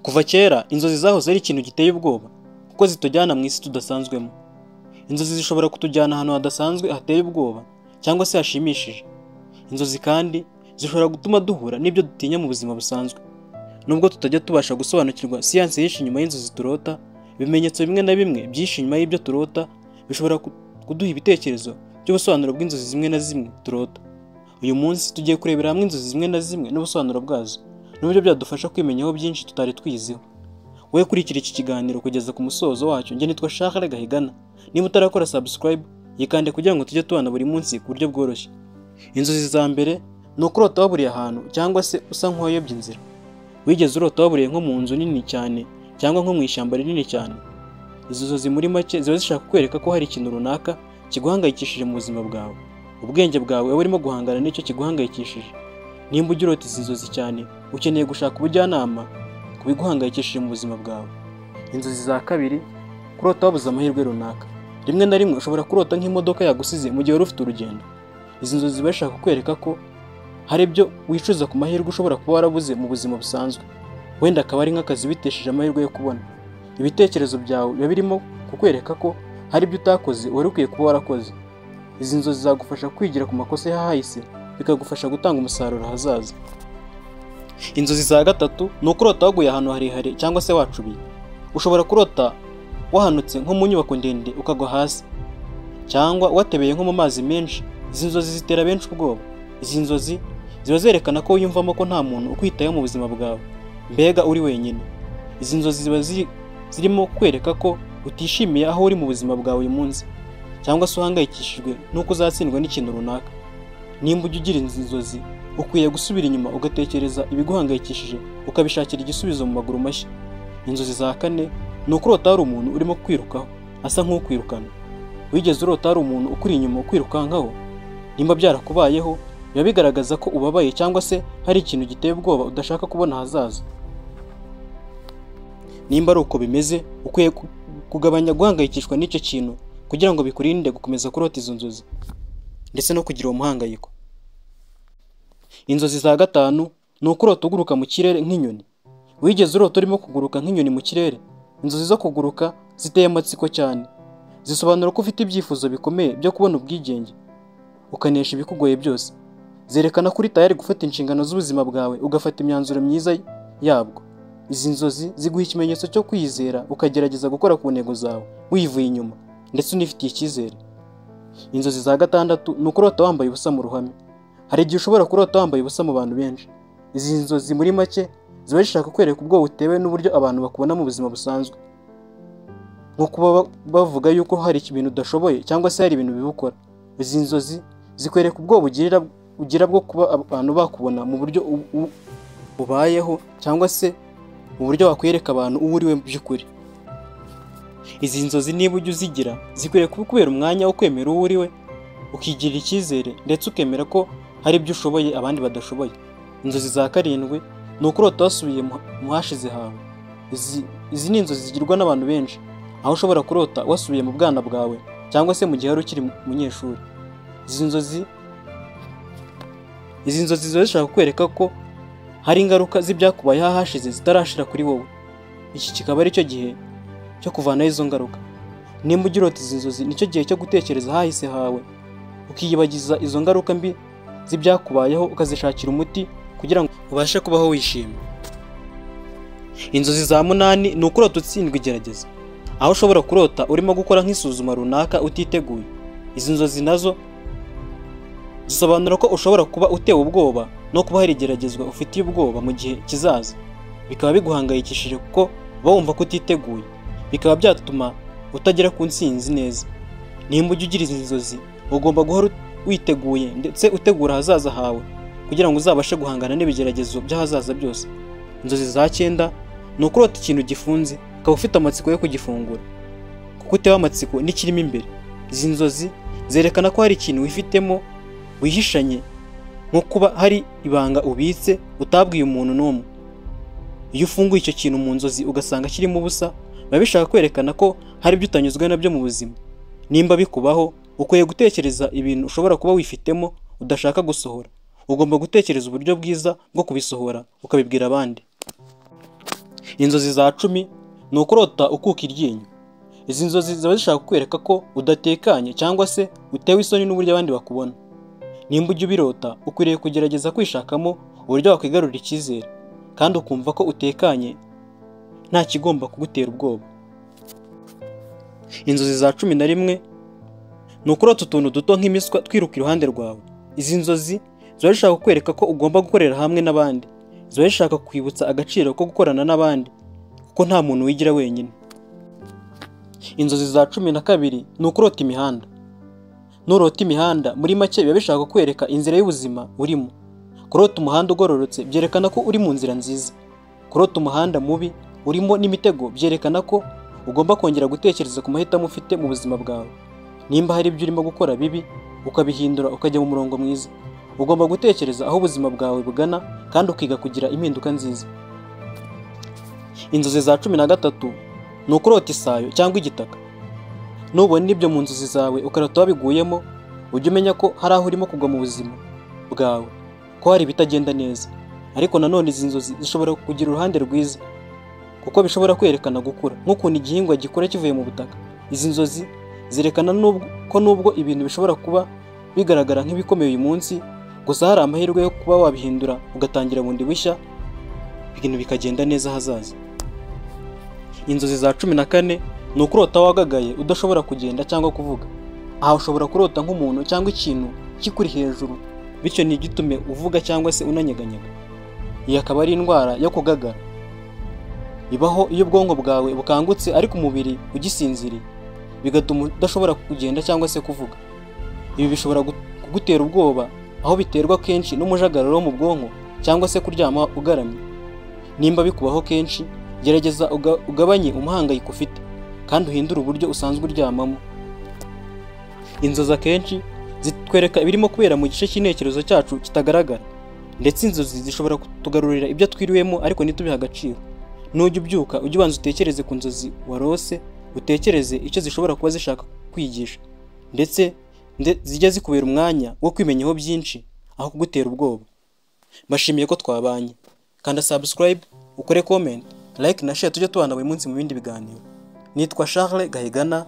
Kuva kera inzozi zahoze ari ikintu giteye ubwoba kuko zitujyana mu isi tudasanzwemo. Inzozi zishobora kutujyana ahantu hadasanzwe hateye ubwoba cyangwa se hashimishije. Inzozi kandi zishobora gutuma duhura n'ibyo dutinya mu buzima busanzwe. Nubwo tutajya tubasha gusobanukirwa siyansi yinshi inyuma y'inzozi turota, ibimenyetso bimwe na bimwe byinshi inyuma y'ibyo turota bishobora kuduha ibitekerezo by'ubusobanuro bw'inzozi zimwe na zimwe turota. Uyu munsi tugiye kurebera hamwe inzozi zimwe na zimwe n'ubusobanuro bwazo, n'uburyo byadufasha kwimenyaho byinshi tutari twiziho. Wowe kurikira iki kiganiro kugeza ku musozo wacyo. Njye nitwa Charles Gahigana. Niba utarakora subscribe, yikande kugira ngo tujye tubana buri munsi ku buryo bworoshye. Inzozi za mbere ni ukurota waburiye ahantu cyangwa se usa nk'uwayobye inzira. Wigeze urota waburiye nko mu nzu nini cyane cyangwa nko mu ishyamba rinini cyane? Izo nzozi muri make ziba zishaka kwereka ko hari ikintu runaka kiguhangayikishije mu buzima bwawe. Ubwenge bwawe buba burimo guhangana n'icyo kiguhangayikishije. Nimba ujya urota izi nzozi cyane, ukeneye gushaka ubujyanama ku biguhangayikishije mu buzima bwawe. Inzozi za kabiri, kurota wabuze amahirwe runaka. Rimwe na rimwe ushobora kurota nk'imodoka yagusize mu gihe wari ufite urugendo. Izi nzozi ziba zishaka kukwereka ko hari ibyo wicuza ku mahirwe ushobora kuba warabuze mu buzima busanzwe. Wenda akaba ari nk'akazi bitesheje amahirwe yo kubona. Ibitekerezo byawe biba birimo kukwereka ko hari ibyo utakoze wari ukwiye kuba warakoze. Izi nzozi zagufasha kwigira ku makosa y'ahahise, bikagufasha gutanga umusaruro hazaza. Inzozi za gatatu ni ukurota waguye ahantu harehare cyangwa se wacubiye. Ushobora kurota wahanutse nko mu nyubako ndende ukagwa hasi, cyangwa watebeye nko mu mazi menshi. Izi nzozi zitera benshi ubwoba. Izi nzozi ziba zerekana ko wiyumvamo ko nta muntu ukwitayeho mu buzima bwawe, mbega uri wenyine. Izi nzozi ziba zirimo kwereka ko utishimiye aho uri mu buzima bwawe uyu munsi, cyangwa se uhangayikishijwe nuko uzatsindwa n'ikintu runaka. Nimba ujya ugira izi nzozi, ukwiye gusubira inyuma ugatekereza ibiguhangayikishije, ukabishakira igisubizo mu maguru mashya. Inzozi za kane ni ukurota hari umuntu urimo kwirukaho asa nk'ukwirukana. Wigeze urota hari umuntu ukuri inyuma ukwirukankaho? Nimba byarakubayeho, biba bigaragaza ko ubabaye cyangwa se hari ikintu giteye ubwoba udashaka kubona hazaza. Nimba ari uko bimeze, ukwiye kugabanya guhangayikishwa n'icyo kintu kugira ngo bikurinde gukomeza kurota izo nzozi ndetse no kugira uwo muhangayiko. Inzozi za gatanu ni ukurota uguruka mu kirere nk'inyoni. Wigeze urota urimo kuguruka nk'inyoni mu kirere? Inzozi zo kuguruka ziteye amatsiko cyane. Zisobanura ko ufite ibyifuzo bikomeye byo kubona ubwigenge, ukanesha ibikugoye byose. Zerekana ko uri tayari gufata inshingano z'ubuzima bwawe, ugafata imyanzuro myiza yabwo. Izi nzozi ziguha ikimenyetso cyo kwizera, ukagerageza gukora ku ntego zawe wivuye inyuma ndetse unifitiye icyizere. Inzozi za gatandatu ni ukurota wambaye ubusa mu ruhame. Hari igihe ushobora kurota wambaye ubusa mu bantu benshi. Izi nzozi muri make ziba zishaka kwereka ubwoba butewe n'uburyo abantu bakubona mu buzima busanzwe, nko kuba bavuga yuko hari ibintu udashoboye cyangwa se hari ibintu bibukora. Izi nzozi zikwereka ubwoba ugira bwo kuba abantu bakubona mu buryo ubayeho, cyangwa se mu buryo wakwereka abantu uwo uri we mu by'ukuri. Izi nzozi niba ujya uzigira, zikwiriye kubera umwanya wo kwemera uwo uri we, ukigirira icyizere ndetse ukemera ko hari ibyo ushoboye abandi badashoboye. Inzozi za karindwi ni ukurota wasubiye mu hashize hawe. Izi ni inzozi zigirwa n'abantu benshi, aho ushobora kurota wasubiye mu bwana bwawe cyangwa se mu gihe wari ukiri umunyeshuri. Izi nzozi ziba zishaka kwereka ko hari ingaruka z'ibyakubayeho ahashize zitarashira kuri wowe. Iki kikaba ari cyo gihe cyo kuvanaho izo ngaruka. Nimba ujya urota izi nzozi, nicyo gihe cyo gutekereza ahahise hawe, ukiyibagiza izo ngaruka mbi z'ibyakubayeho, ukazishakira umuti kugira ngo ubashe kubaho wishimye. Inzozi za munani ni ukurota utsindwa igerageza. Aho ushobora kurota urimo gukora nk'isuzuma runaka utiteguye. Izi nzozi nazo zisobanura ko ushobora kuba utewe ubwoba no kuba hari igeragezwa ufitiye ubwoba mu gihe kizaza. Bikaba biguhangayikishije kuko uba wumva ko utiteguye, bikaba byatuma utagera ku ntsinzi neza. Nimba ujya ugira izi nzozi, ugomba guhora witeguye ndetse utegura ahazaza hawe kugira ngo uzabashe guhangana n'ibigeragezo by'ahazaza byose. Inzozi za cyenda ni ukurota ikintu gifunze, ukaba ufite amatsiko yo kugifungura kuko utewe amatsiko n'ikirimo imbere. Izi nzozi zerekana ko hari ikintu wifitemo wihishanye, nko kuba hari ibanga ubitse utabwiye umuntu n'umwe. Iyo ufunguye icyo kintu mu nzozi ugasanga kirimo ubusa, biba bishaka kwerekana ko hari ibyo utanyuzwe nabyo mu buzima. Nimba bikubaho, ukwiye gutekereza ibintu ushobora kuba wifitemo udashaka gusohora. Ugomba gutekereza uburyo bwiza bwo kubisohora ukabibwira abandi. Inzozi za 10 ni ukurota ukuka iryinyo. Izi nzozi ziba zishaka kukwereka ko udatekanye cyangwa se utewe isoni n'uburyo abandi bakubona. Nimba ujya ubirota, ukwiriye kugerageza kwishakamo uburyo wakwigarurira icyizere kandi ukumva ko utekanye nta kigomba kugutera ubwoba. Inzozi za 11 ni ukurota utuntu duto nk'imiswa twiruka iruhande rwawe. Izi nzozi ziba zishaka kukwereka ko ugomba gukorera hamwe n'abandi. Ziba zishaka kwibutsa agaciro ko gukorana n'abandi kuko nta muntu wigira wenyine. Inzozi za 12 ni ukurota imihanda. Nurota imihanda, muri make biba bishaka kwereka inzira y'ubuzima urimo. Kurota umuhanda ugororotse byerekana ko uri mu nzira nziza. Kurota umuhanda mubi urimo n'imitego byerekana ko ugomba kongera gutekereza ku mahitamo ufite mu buzima bwawe. Nimba hari ibyo urimo gukora bibi, ukabihindura ukajya mu murongo mwiza. Ugomba gutekereza aho ubuzima bwawe bugana kandi ukiga kugira impinduka nziza. Inzozi za 13 ni ukurota isayo cyangwa igitaka. Nubona ibyo mu nzozi zawe ukarota wabiguyemo, ujye umenya ko hari aho urimo kugwa mu buzima bwawe, ko hari ibitagenda neza. Ariko nanone izi nzozi zishobora kugira uruhande rwiza kuko bishobora kwerekana gukura, nk'ukuntu igihingwa gikura kivuye mu butaka. Izi nzozi zerekana nubwo ibintu bishobora kuba bigaragara nk'ibikomeye uyu munsi, gusa hari amahirwe yo kuba wabihindura ugatangira bundi bushya, ibintu bikagenda neza hazaza. Inzozi za 14 ni ukurota wagagaye udashobora kugenda cyangwa kuvuga. Aha ushobora kurota nk'umuntu cyangwa ikintu kikuri hejuru, bityo ntigitume uvuga cyangwa se unanyeganyega. Iyi akaba ari indwara yo kugagara. Ibaho iyo ubwonko bwawe bukangutse ariko umubiri ugisinziriye, bigatuma udashobora kugenda cyangwa se kuvuga. Ibi bishobora kugutera ubwoba, aho biterwa kenshi n'umujagararo wo mu bwonko cyangwa se kuryama ugaramye. Nimba bikubaho kenshi, gerageza ugabanye umuhangayiko ufite kandi uhindure uburyo usanzwe uryamamo. Inzozi akenshi zitwereka ibirimo kubera mu gice cy'intekerezo cyacu kitagaragara, ndetse inzozi zishobora kutugarurira ibyo twiriwemo ariko ntitubihe agaciro. Nujya ubyuka, ujye ubanza utekereze ku nzozi warose, utekereze icyo zishobora kuba zishaka kwigisha, ndetse zijya zikubera umwanya wo kwimenyaho byinshi aho kugutera ubwoba. Mbashimiye ko twabanye. Kanda subscribe, ukore comment, like na share, tujye tubana buri munsi mu bindi biganiro. Nitwa Charles Gahigana.